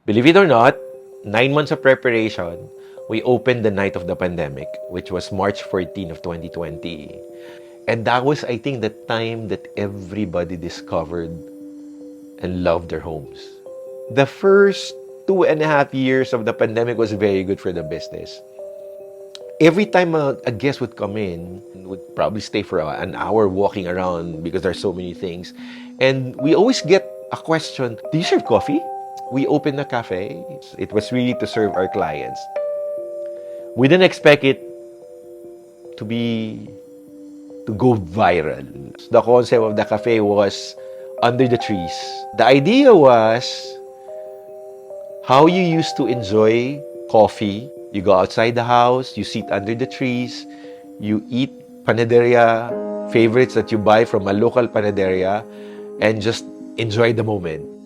Believe it or not, 9 months of preparation, we opened the night of the pandemic, which was March 14 of 2020. And that was, I think, the time that everybody discovered and loved their homes. The first 2.5 years of the pandemic was very good for the business. Every time a guest would come in, would probably stay for an hour walking around because there's so many things. And we always get a question, do you serve coffee? We opened a cafe. It was really to serve our clients. We didn't expect it to go viral. The concept of the cafe was under the trees. The idea was how you used to enjoy coffee. You go outside the house, you sit under the trees, you eat panaderia favorites that you buy from a local panaderia, and just enjoy the moment.